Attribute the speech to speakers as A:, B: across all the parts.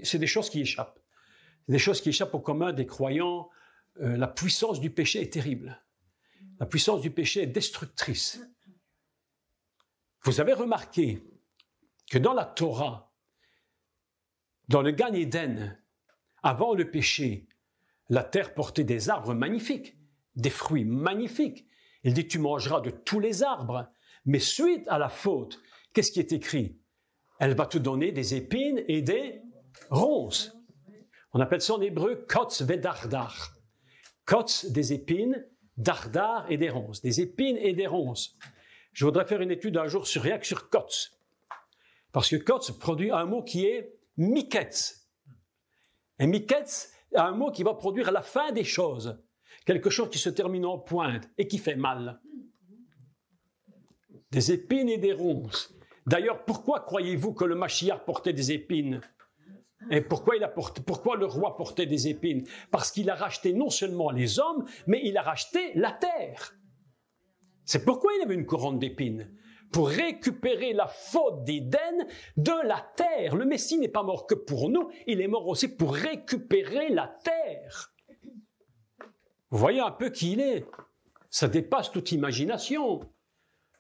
A: C'est des choses qui échappent. C'est des choses qui échappent au commun des croyants. La puissance du péché est terrible. La puissance du péché est destructrice. Vous avez remarqué que dans la Torah, dans le Gan Eden, avant le péché, la terre portait des arbres magnifiques, des fruits magnifiques. Il dit, tu mangeras de tous les arbres. Mais suite à la faute, qu'est-ce qui est écrit? Elle va te donner des épines et des ronces. On appelle ça en hébreu kotz vedardar. Kotz, des épines, dardar et des ronces. Des épines et des ronces. Je voudrais faire une étude un jour rien que sur kotz. Parce que kotz produit un mot qui est miketz. Et miketz a un mot qui va produire à la fin des choses. Quelque chose qui se termine en pointe et qui fait mal. Des épines et des ronces. D'ailleurs, pourquoi croyez-vous que le Mashiach portait des épines? Et pourquoi le roi portait des épines? Parce qu'il a racheté non seulement les hommes, mais il a racheté la terre. C'est pourquoi il avait une couronne d'épines. Pour récupérer la faute d'Éden de la terre. Le Messie n'est pas mort que pour nous, il est mort aussi pour récupérer la terre. Vous voyez un peu qui il est. Ça dépasse toute imagination.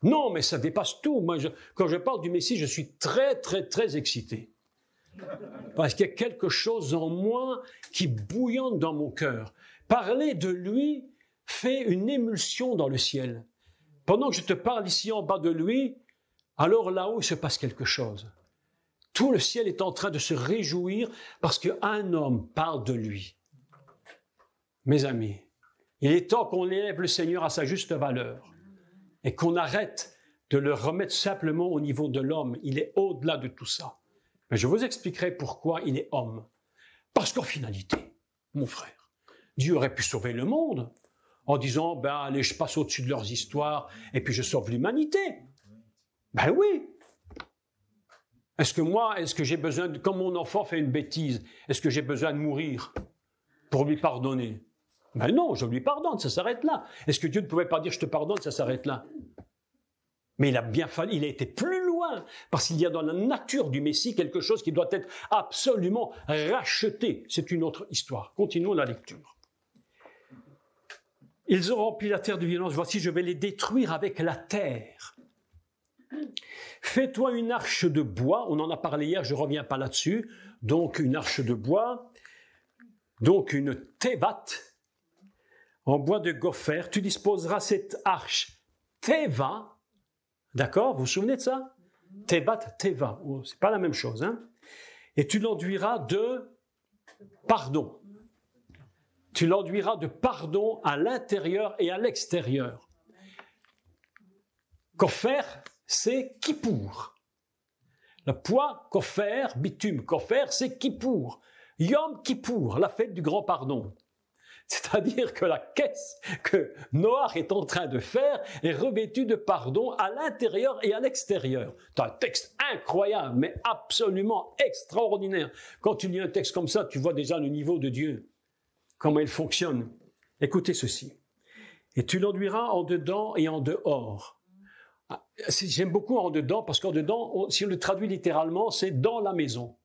A: Non, mais ça dépasse tout. Moi, quand je parle du Messie, je suis très, très, très excité. Parce qu'il y a quelque chose en moi qui bouillonne dans mon cœur. Parler de lui fait une émulsion dans le ciel. Pendant que je te parle ici en bas de lui, alors là-haut, il se passe quelque chose. Tout le ciel est en train de se réjouir parce qu'un homme parle de lui. Mes amis, il est temps qu'on élève le Seigneur à sa juste valeur et qu'on arrête de le remettre simplement au niveau de l'homme. Il est au-delà de tout ça. Mais je vous expliquerai pourquoi il est homme. Parce qu'en finalité, mon frère, Dieu aurait pu sauver le monde en disant, ben allez, je passe au-dessus de leurs histoires et puis je sauve l'humanité. Ben oui. Est-ce que j'ai besoin, quand mon enfant fait une bêtise, est-ce que j'ai besoin de mourir pour lui pardonner? Ben non, je lui pardonne, ça s'arrête là. Est-ce que Dieu ne pouvait pas dire, je te pardonne, ça s'arrête là? Mais il a été plus loin, parce qu'il y a dans la nature du Messie quelque chose qui doit être absolument racheté. C'est une autre histoire. Continuons la lecture. Ils ont rempli la terre de violence. Voici, je vais les détruire avec la terre. Fais-toi une arche de bois. On en a parlé hier, je ne reviens pas là-dessus. Donc, une arche de bois. Donc, une tevat en bois de gopher. Tu disposeras cette arche teva. D'accord? Vous vous souvenez de ça? Tevat, teva. Oh, c'est pas la même chose, hein? Et tu l'enduiras de pardon. Tu l'enduiras de pardon à l'intérieur et à l'extérieur. Gopher, c'est Kippour. Le poids, Gopher, bitume. Gopher, c'est Kippour. Yom Kippour, la fête du grand pardon. C'est-à-dire que la caisse que Noach est en train de faire est revêtue de pardon à l'intérieur et à l'extérieur. C'est un texte incroyable, mais absolument extraordinaire. Quand tu lis un texte comme ça, tu vois déjà le niveau de Dieu, comment il fonctionne. Écoutez ceci. Et tu l'enduiras en dedans et en dehors. J'aime beaucoup en dedans, parce qu'en dedans, si on le traduit littéralement, c'est dans la maison.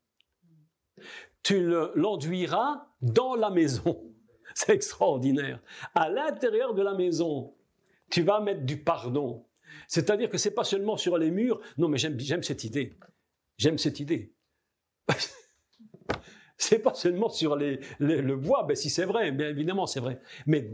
A: Tu l'enduiras dans la maison. C'est extraordinaire. À l'intérieur de la maison, tu vas mettre du pardon. C'est-à-dire que c'est pas seulement sur les murs. Non, mais j'aime cette idée. J'aime cette idée. C'est pas seulement sur le bois, ben si c'est vrai, bien évidemment c'est vrai. Mais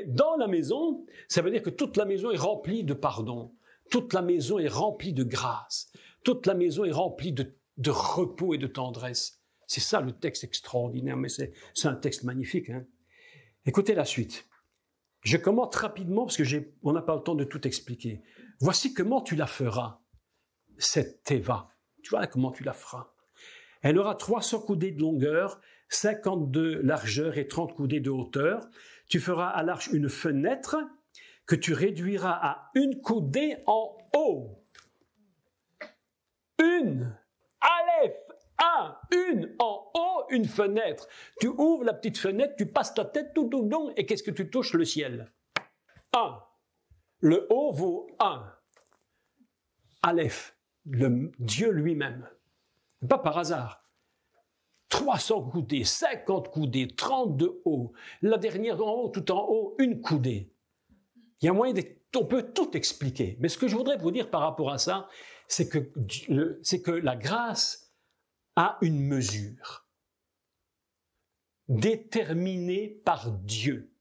A: dans la maison, ça veut dire que toute la maison est remplie de pardon. Toute la maison est remplie de grâce. Toute la maison est remplie de repos et de tendresse. C'est ça le texte extraordinaire, mais c'est un texte magnifique, hein. Écoutez la suite. Je commente rapidement parce que on n'a pas le temps de tout expliquer. Voici comment tu la feras, cette teva. Tu vois comment tu la feras. Elle aura 300 coudées de longueur, 50 de largeur et 30 coudées de hauteur. Tu feras à l'arche une fenêtre que tu réduiras à 1 coudée en haut. Une en haut, une fenêtre. Tu ouvres la petite fenêtre, tu passes ta tête tout long, et qu'est-ce que tu touches? Le ciel. 1. Le haut vaut 1. Aleph, le Dieu lui-même. Pas par hasard. 300 coudées, 50 coudées, 30 de haut. La dernière en haut, tout en haut, une coudée. Il y a moyen on peut tout expliquer. Mais ce que je voudrais vous dire par rapport à ça, c'est que la grâce a une mesure déterminée par Dieu.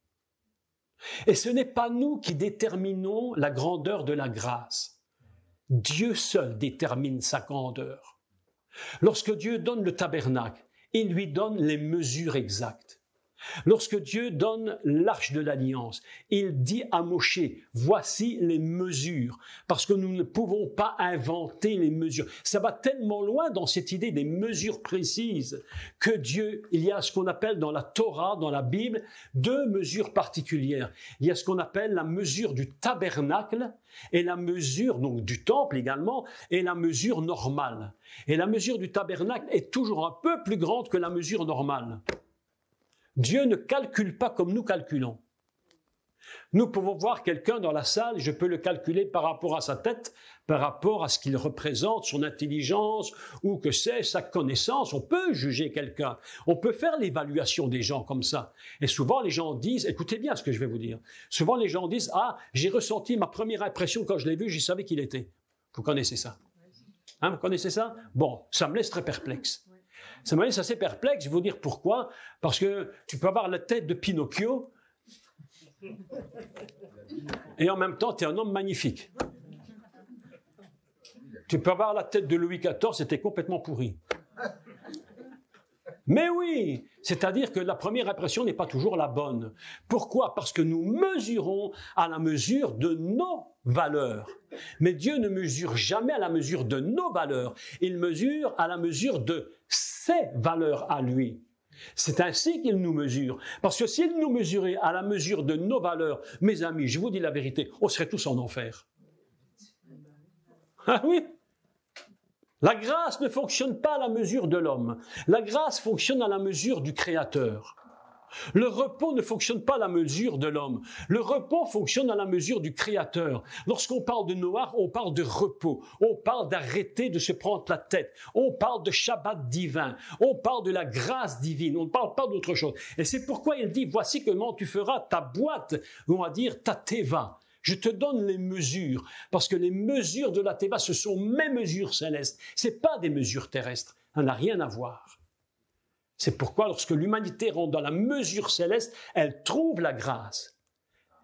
A: Et ce n'est pas nous qui déterminons la grandeur de la grâce. Dieu seul détermine sa grandeur. Lorsque Dieu donne le tabernacle, il lui donne les mesures exactes. Lorsque Dieu donne l'arche de l'alliance, il dit à Moshe, voici les mesures, parce que nous ne pouvons pas inventer les mesures. Ça va tellement loin dans cette idée des mesures précises que Dieu, il y a ce qu'on appelle dans la Torah, dans la Bible, 2 mesures particulières. Il y a ce qu'on appelle la mesure du tabernacle et la mesure donc du temple également et la mesure normale. Et la mesure du tabernacle est toujours un peu plus grande que la mesure normale. Dieu ne calcule pas comme nous calculons. Nous pouvons voir quelqu'un dans la salle, je peux le calculer par rapport à sa tête, par rapport à ce qu'il représente, son intelligence, ou que c'est sa connaissance. On peut juger quelqu'un. On peut faire l'évaluation des gens comme ça. Et souvent, les gens disent, écoutez bien ce que je vais vous dire. Souvent, les gens disent, ah, j'ai ressenti ma première impression quand je l'ai vu, je savais qui il était. Vous connaissez ça? Hein, vous connaissez ça? Bon, ça me laisse très perplexe. Ça me laisse assez perplexe, je vais vous dire pourquoi. Parce que tu peux avoir la tête de Pinocchio et en même temps, tu es un homme magnifique. Tu peux avoir la tête de Louis XIV, c'était complètement pourri. Mais oui, c'est-à-dire que la première impression n'est pas toujours la bonne. Pourquoi? Parce que nous mesurons à la mesure de nos valeurs. Mais Dieu ne mesure jamais à la mesure de nos valeurs. Il mesure à la mesure de ses valeurs à lui. C'est ainsi qu'il nous mesure. Parce que s'il nous mesurait à la mesure de nos valeurs, mes amis, je vous dis la vérité, on serait tous en enfer. Ah oui? La grâce ne fonctionne pas à la mesure de l'homme. La grâce fonctionne à la mesure du Créateur. Le repos ne fonctionne pas à la mesure de l'homme. Le repos fonctionne à la mesure du Créateur. Lorsqu'on parle de Noach, on parle de repos. On parle d'arrêter de se prendre la tête. On parle de Shabbat divin. On parle de la grâce divine. On ne parle pas d'autre chose. Et c'est pourquoi il dit, voici comment tu feras ta boîte, on va dire ta teva. Je te donne les mesures, parce que les mesures de la teva, ce sont mes mesures célestes. Ce n'est pas des mesures terrestres. Ça n'a rien à voir. C'est pourquoi lorsque l'humanité rentre dans la mesure céleste, elle trouve la grâce.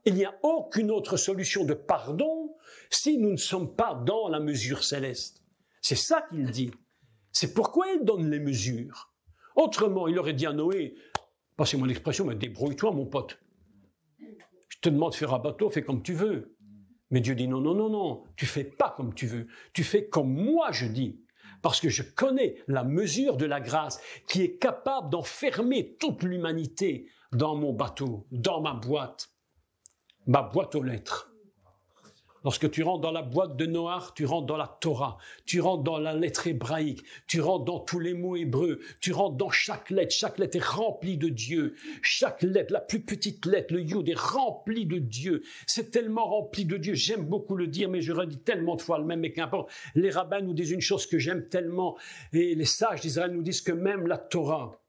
A: Il n'y a aucune autre solution de pardon si nous ne sommes pas dans la mesure céleste. C'est ça qu'il dit. C'est pourquoi il donne les mesures. Autrement, il aurait dit à Noé, passez-moi l'expression, mais débrouille-toi mon pote. Je te demande de faire un bateau, fais comme tu veux. Mais Dieu dit non, non, non, non, tu fais pas comme tu veux. Tu fais comme moi je dis. Parce que je connais la mesure de la grâce qui est capable d'enfermer toute l'humanité dans mon bateau, dans ma boîte aux lettres. Lorsque tu rentres dans la boîte de Noach, tu rentres dans la Torah, tu rentres dans la lettre hébraïque, tu rentres dans tous les mots hébreux, tu rentres dans chaque lettre est remplie de Dieu. Chaque lettre, la plus petite lettre, le Yud est rempli de Dieu. C'est tellement rempli de Dieu, j'aime beaucoup le dire, mais je redis tellement de fois le même, mais qu'importe. Les rabbins nous disent une chose que j'aime tellement, et les sages d'Israël nous disent que même la Torah,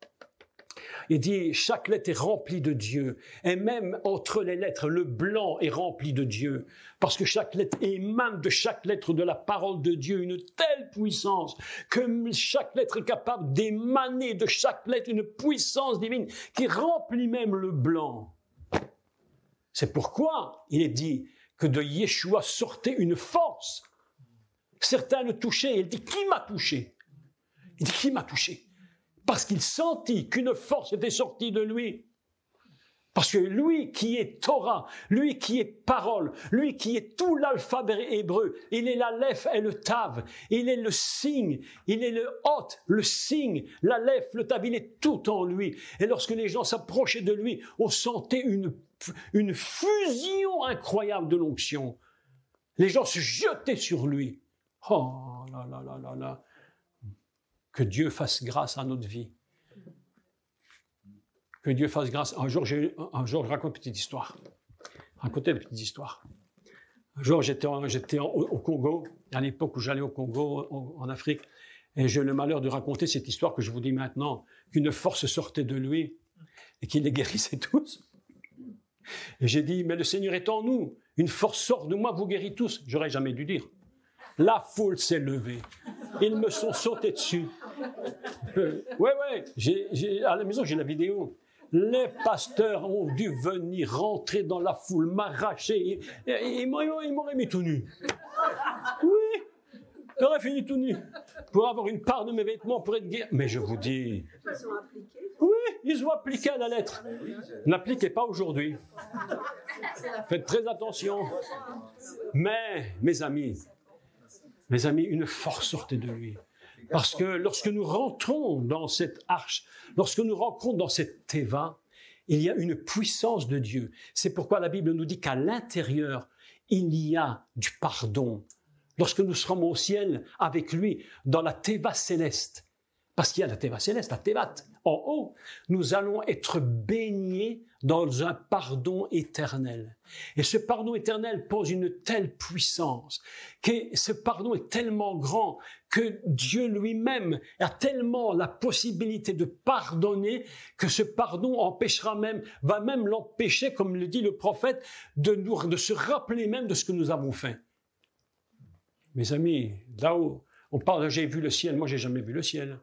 A: il dit, chaque lettre est remplie de Dieu. Et même entre les lettres, le blanc est rempli de Dieu. Parce que chaque lettre émane de chaque lettre de la parole de Dieu une telle puissance que chaque lettre est capable d'émaner de chaque lettre une puissance divine qui remplit même le blanc. C'est pourquoi il est dit que de Yeshua sortait une force. Certains le touchaient et il dit, qui m'a touché? Il dit, qui m'a touché? Parce qu'il sentit qu'une force était sortie de lui. Parce que lui qui est Torah, lui qui est parole, lui qui est tout l'alphabet hébreu, il est l'Aleph et le Tav, il est le signe, il est le Hot, le signe, l'Aleph, le Tav, il est tout en lui. Et lorsque les gens s'approchaient de lui, on sentait une fusion incroyable de l'onction. Les gens se jetaient sur lui. Oh là là là là là. Que Dieu fasse grâce à notre vie. Que Dieu fasse grâce. Un jour, je raconte une petite histoire. Raconter une petite histoire. Un jour, j'étais au Congo, à l'époque où j'allais au Congo, en Afrique, Et j'ai le malheur de raconter cette histoire que je vous dis maintenant, qu'une force sortait de lui et qu'il les guérissait tous. Et j'ai dit, mais le Seigneur est en nous, une force sort de moi, vous guérit tous. J'aurais jamais dû dire. La foule s'est levée. Ils me sont sautés dessus. À la maison, j'ai la vidéo. Les pasteurs ont dû venir rentrer dans la foule, m'arracher. Ils m'auraient mis tout nu. Oui, j'aurais fini tout nu. Pour avoir une part de mes vêtements, pour être guéri. Mais je vous dis... Oui, ils ont appliqué à la lettre. N'appliquez pas aujourd'hui. Faites très attention. Mais, mes amis, une force sortait de lui. Parce que lorsque nous rentrons dans cette arche, lorsque nous rentrons dans cette teva, il y a une puissance de Dieu. C'est pourquoi la Bible nous dit qu'à l'intérieur, il y a du pardon. Lorsque nous serons au ciel avec lui, dans la teva céleste, parce qu'il y a la teva céleste, la tevat, en haut, nous allons être baignés dans un pardon éternel. Et ce pardon éternel pose une telle puissance, que ce pardon est tellement grand que Dieu lui-même a tellement la possibilité de pardonner que ce pardon va même l'empêcher, comme le dit le prophète, de se rappeler même de ce que nous avons fait. Mes amis, là-haut, on parle de « j'ai vu le ciel », moi j'ai jamais vu le ciel.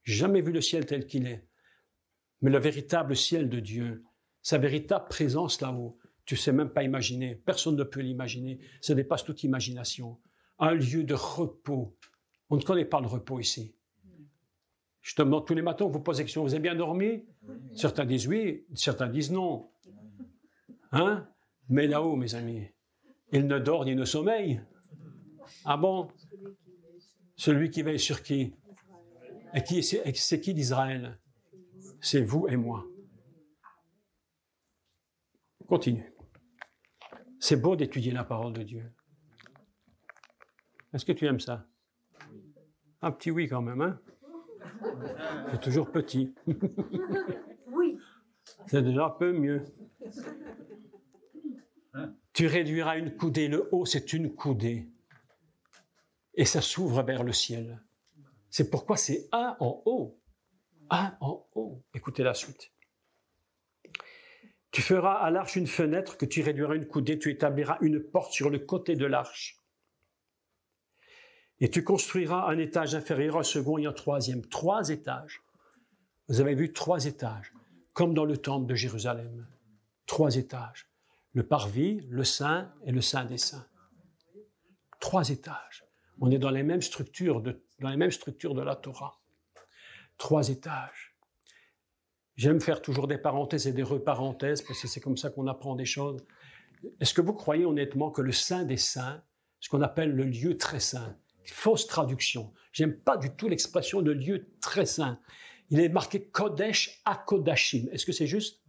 A: Jamais vu le ciel tel qu'il est. Mais le véritable ciel de Dieu, sa véritable présence là-haut, tu ne sais même pas imaginer. Personne ne peut l'imaginer. Ça dépasse toute imagination. Un lieu de repos. On ne connaît pas le repos ici. Je te demande tous les matins, on vous pose la question, vous avez bien dormi? Certains disent oui, certains disent non. Hein? Mais là-haut, mes amis, il ne dort ni ne sommeille. Ah bon? Celui qui veille sur qui? Et c'est qui d'Israël? C'est vous et moi. Continue. C'est beau d'étudier la parole de Dieu. Est-ce que tu aimes ça? Un petit oui quand même, hein? C'est toujours petit.
B: Oui.
A: C'est déjà un peu mieux. Tu réduiras une coudée. Le haut, c'est une coudée. Et ça s'ouvre vers le ciel. C'est pourquoi c'est un en haut. Un en haut. Écoutez la suite. Tu feras à l'arche une fenêtre que tu réduiras une coudée, tu établiras une porte sur le côté de l'arche. Et tu construiras un étage inférieur, un second et un troisième. 3 étages. Vous avez vu 3 étages, comme dans le temple de Jérusalem. 3 étages. Le parvis, le saint et le saint des saints. 3 étages. On est dans les mêmes structures de la Torah. 3 étages. J'aime faire toujours des parenthèses et des reparenthèses parce que c'est comme ça qu'on apprend des choses. Est-ce que vous croyez honnêtement que le Saint des Saints, ce qu'on appelle le lieu très saint, fausse traduction, j'aime pas du tout l'expression de lieu très saint. Il est marqué Kodesh HaKodashim. Est-ce que c'est juste?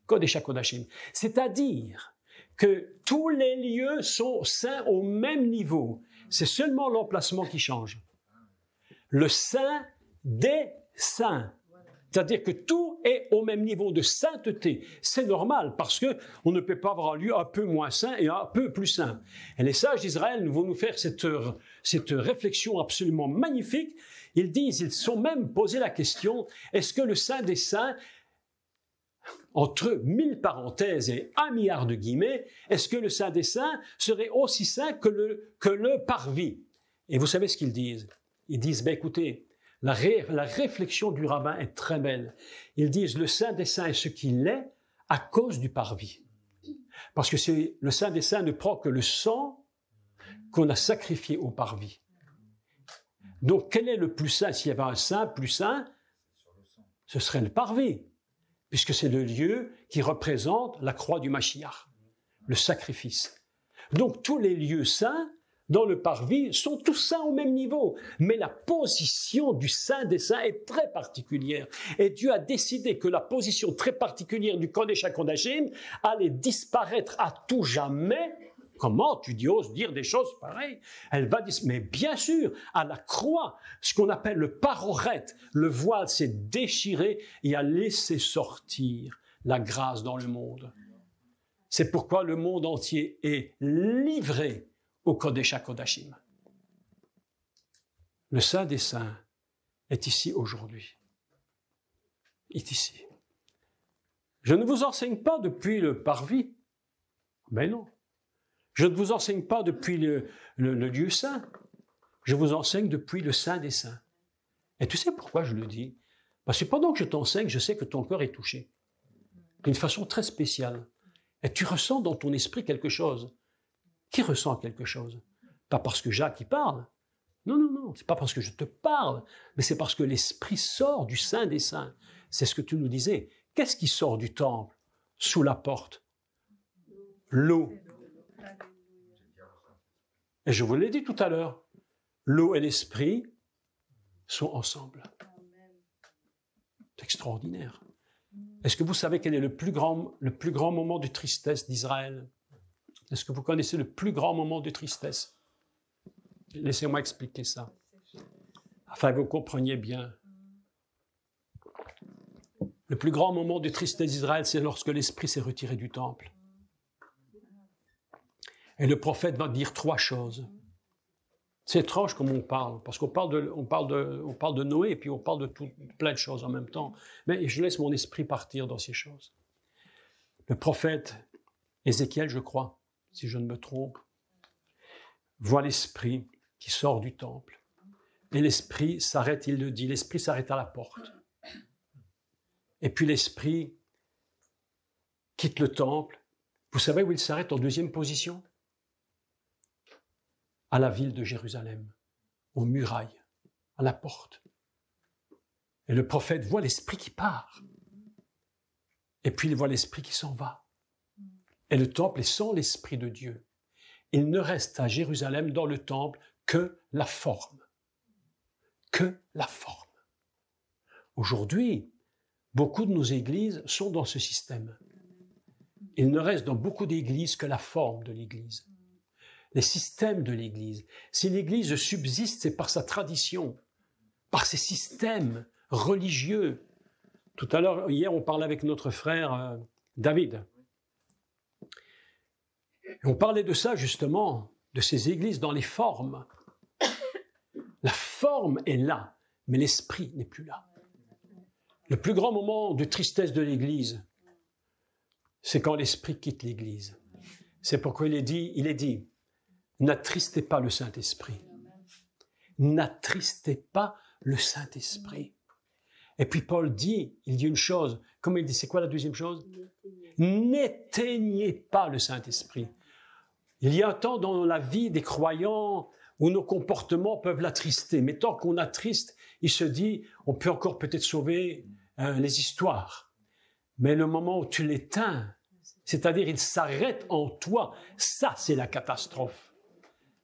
A: Kodesh HaKodashim. C'est-à-dire que tous les lieux sont saints au même niveau. C'est seulement l'emplacement qui change. Le saint des saints. C'est-à-dire que tout est au même niveau de sainteté. C'est normal parce que on ne peut pas avoir un lieu un peu moins saint et un peu plus saint. Et les sages d'Israël vont nous faire cette réflexion absolument magnifique. Ils sont même posé la question, est-ce que le saint des saints, entre 1000 parenthèses et 1 milliard de guillemets, est-ce que le saint des saints serait aussi saint que le parvis? Et vous savez ce qu'ils disent? Ils disent, écoutez, la réflexion du rabbin est très belle. Ils disent, le saint des saints est ce qu'il est à cause du parvis. Parce que le saint des saints ne prend que le sang qu'on a sacrifié au parvis. Donc, quel est le plus saint? S'il y avait un saint plus saint, ce serait le parvis, puisque c'est le lieu qui représente la croix du Mashiach, le sacrifice. Donc, tous les lieux saints dans le parvis sont tous saints au même niveau. Mais la position du Saint des Saints est très particulière. Et Dieu a décidé que la position très particulière du Kodesh HaKodashim allait disparaître à tout jamais. Comment tu oses dire des choses pareilles? Elle va dire, mais bien sûr, à la croix, ce qu'on appelle le paroret, le voile s'est déchiré et a laissé sortir la grâce dans le monde. C'est pourquoi le monde entier est livré au Kodesh HaKodashim. Le Saint des Saints est ici aujourd'hui. Il est ici. Je ne vous enseigne pas depuis le parvis. Mais non. Je ne vous enseigne pas depuis le lieu saint. Je vous enseigne depuis le Saint des Saints. Et tu sais pourquoi je le dis? Parce que pendant que je t'enseigne, je sais que ton cœur est touché. D'une façon très spéciale. Et tu ressens dans ton esprit quelque chose. Qui ressent quelque chose? Pas parce que Jacques y parle. Non, non, non. C'est pas parce que je te parle. Mais c'est parce que l'Esprit sort du Saint des Saints. C'est ce que tu nous disais. Qu'est-ce qui sort du temple, sous la porte? L'eau. Et je vous l'ai dit tout à l'heure. L'eau et l'Esprit sont ensemble. C'est extraordinaire. Est-ce que vous savez quel est le plus grand moment de tristesse d'Israël? Est-ce que vous connaissez le plus grand moment de tristesse? Laissez-moi expliquer ça, afin que vous compreniez bien. Le plus grand moment de tristesse d'Israël, c'est lorsque l'Esprit s'est retiré du temple. Et le prophète va dire 3 choses. C'est étrange comme on parle, parce qu'on parle de Noé, et puis on parle de plein de choses en même temps. Mais je laisse mon esprit partir dans ces choses. Le prophète Ézéchiel, je crois, si je ne me trompe, voit l'Esprit qui sort du temple. Et l'Esprit s'arrête, il le dit, l'Esprit s'arrête à la porte. Et puis l'Esprit quitte le temple. Vous savez où il s'arrête en 2e position? À la ville de Jérusalem, aux murailles, à la porte. Et le prophète voit l'Esprit qui part. Et puis il voit l'Esprit qui s'en va. Et le temple est sans l'Esprit de Dieu. Il ne reste à Jérusalem, dans le temple, que la forme. Que la forme. Aujourd'hui, beaucoup de nos églises sont dans ce système. Il ne reste dans beaucoup d'églises que la forme de l'église. Les systèmes de l'église. Si l'église subsiste, c'est par sa tradition, par ses systèmes religieux. Tout à l'heure, hier, on parlait avec notre frère David. Et on parlait de ça, justement, de ces églises dans les formes. La forme est là, mais l'esprit n'est plus là. Le plus grand moment de tristesse de l'Église, c'est quand l'Esprit quitte l'Église. C'est pourquoi il est dit, n'attristez pas le Saint-Esprit. N'attristez pas le Saint-Esprit. Et puis Paul dit, il dit une chose, comme il dit, c'est quoi la deuxième chose? N'éteignez pas le Saint-Esprit. Il y a un temps dans la vie des croyants où nos comportements peuvent l'attrister. Mais tant qu'on attriste, il se dit, on peut encore peut-être sauver les histoires. Mais le moment où tu l'éteins, c'est-à-dire il s'arrête en toi, ça c'est la catastrophe.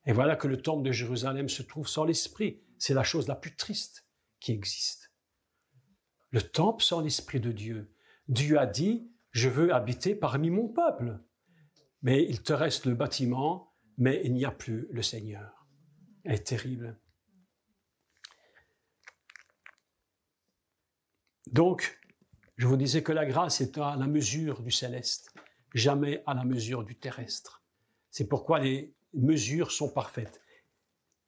A: Et voilà que le temple de Jérusalem se trouve sans l'Esprit. C'est la chose la plus triste qui existe. Le temple sans l'Esprit de Dieu. Dieu a dit, je veux habiter parmi mon peuple. Mais il te reste le bâtiment, mais il n'y a plus le Seigneur. C'est terrible. Donc, je vous disais que la grâce est à la mesure du céleste, jamais à la mesure du terrestre. C'est pourquoi les mesures sont parfaites.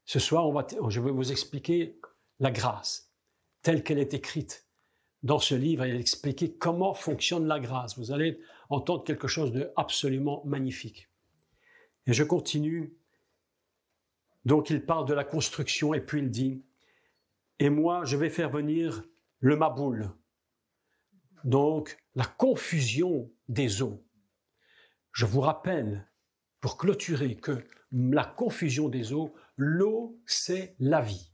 A: Ce soir, je vais vous expliquer la grâce, telle qu'elle est écrite dans ce livre, et expliquer comment fonctionne la grâce. Vous allez entendre quelque chose d'absolument magnifique. Et je continue. Donc, il parle de la construction, et puis il dit, « Et moi, je vais faire venir le Maboul. » Donc, la confusion des eaux. Je vous rappelle, pour clôturer, que la confusion des eaux, l'eau, c'est la vie.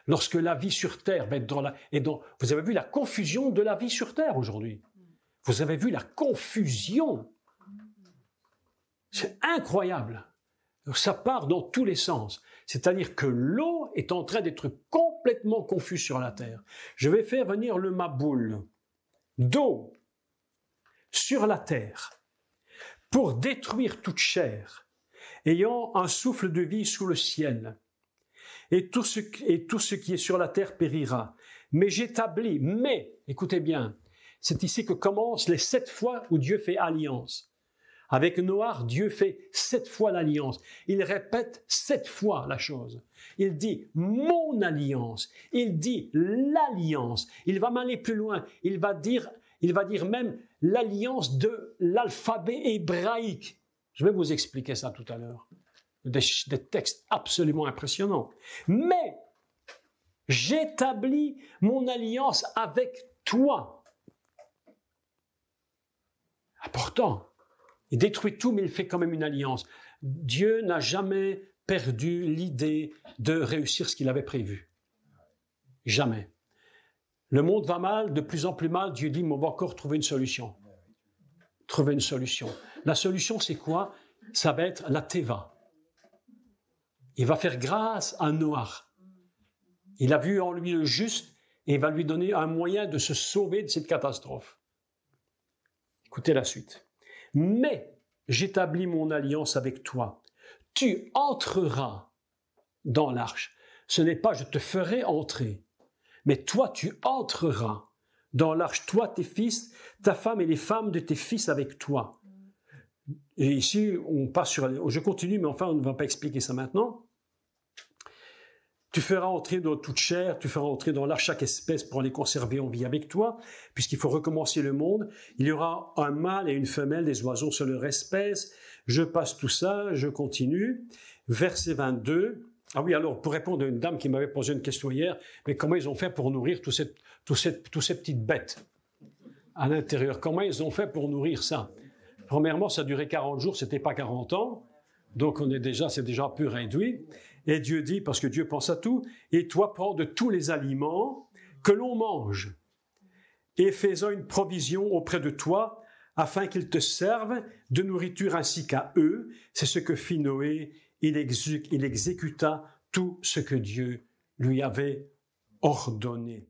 A: Lorsque la vie sur terre va être vous avez vu la confusion de la vie sur terre aujourd'hui. Vous avez vu la confusion. C'est incroyable. Ça part dans tous les sens. C'est-à-dire que l'eau est en train d'être complètement confuse sur la terre. Je vais faire venir le Maboul d'eau sur la terre pour détruire toute chair, ayant un souffle de vie sous le ciel. Et tout ce qui est sur la terre périra. Mais j'établis, écoutez bien, c'est ici que commencent les 7 fois où Dieu fait alliance. Avec Noach, Dieu fait 7 fois l'alliance. Il répète 7 fois la chose. Il dit mon alliance. Il dit l'alliance. Il va m'aller plus loin. Il va dire même l'alliance de l'alphabet hébraïque. Je vais vous expliquer ça tout à l'heure. Des textes absolument impressionnants. Mais j'établis mon alliance avec toi. Important. Il détruit tout, mais il fait quand même une alliance. Dieu n'a jamais perdu l'idée de réussir ce qu'il avait prévu. Jamais. Le monde va mal, de plus en plus mal. Dieu dit, mais on va encore trouver une solution. Trouver une solution. La solution, c'est quoi? Ça va être la Teva. Il va faire grâce à Noach. Il a vu en lui le juste et il va lui donner un moyen de se sauver de cette catastrophe. Écoutez la suite. Mais j'établis mon alliance avec toi. Tu entreras dans l'arche. Ce n'est pas je te ferai entrer, mais toi tu entreras dans l'arche, toi tes fils, ta femme et les femmes de tes fils avec toi. Et ici, on passe sur... Je continue, mais enfin, on ne va pas expliquer ça maintenant. Tu feras entrer dans toute chair, tu feras entrer dans l'arche chaque espèce pour les conserver en vie avec toi, puisqu'il faut recommencer le monde. Il y aura un mâle et une femelle, des oiseaux sur leur espèce. Je passe tout ça, je continue. Verset 22. Ah oui, alors, pour répondre à une dame qui m'avait posé une question hier, mais comment ils ont fait pour nourrir tous ces petites bêtes à l'intérieur? Comment ils ont fait pour nourrir ça? Premièrement, ça a duré 40 jours, c'était pas 40 ans. Donc, c'est déjà peu réduit. Et Dieu dit, parce que Dieu pense à tout, et toi prends de tous les aliments que l'on mange, et fais-en une provision auprès de toi, afin qu'ils te servent de nourriture ainsi qu'à eux. C'est ce que fit Noé. Il exécuta tout ce que Dieu lui avait ordonné.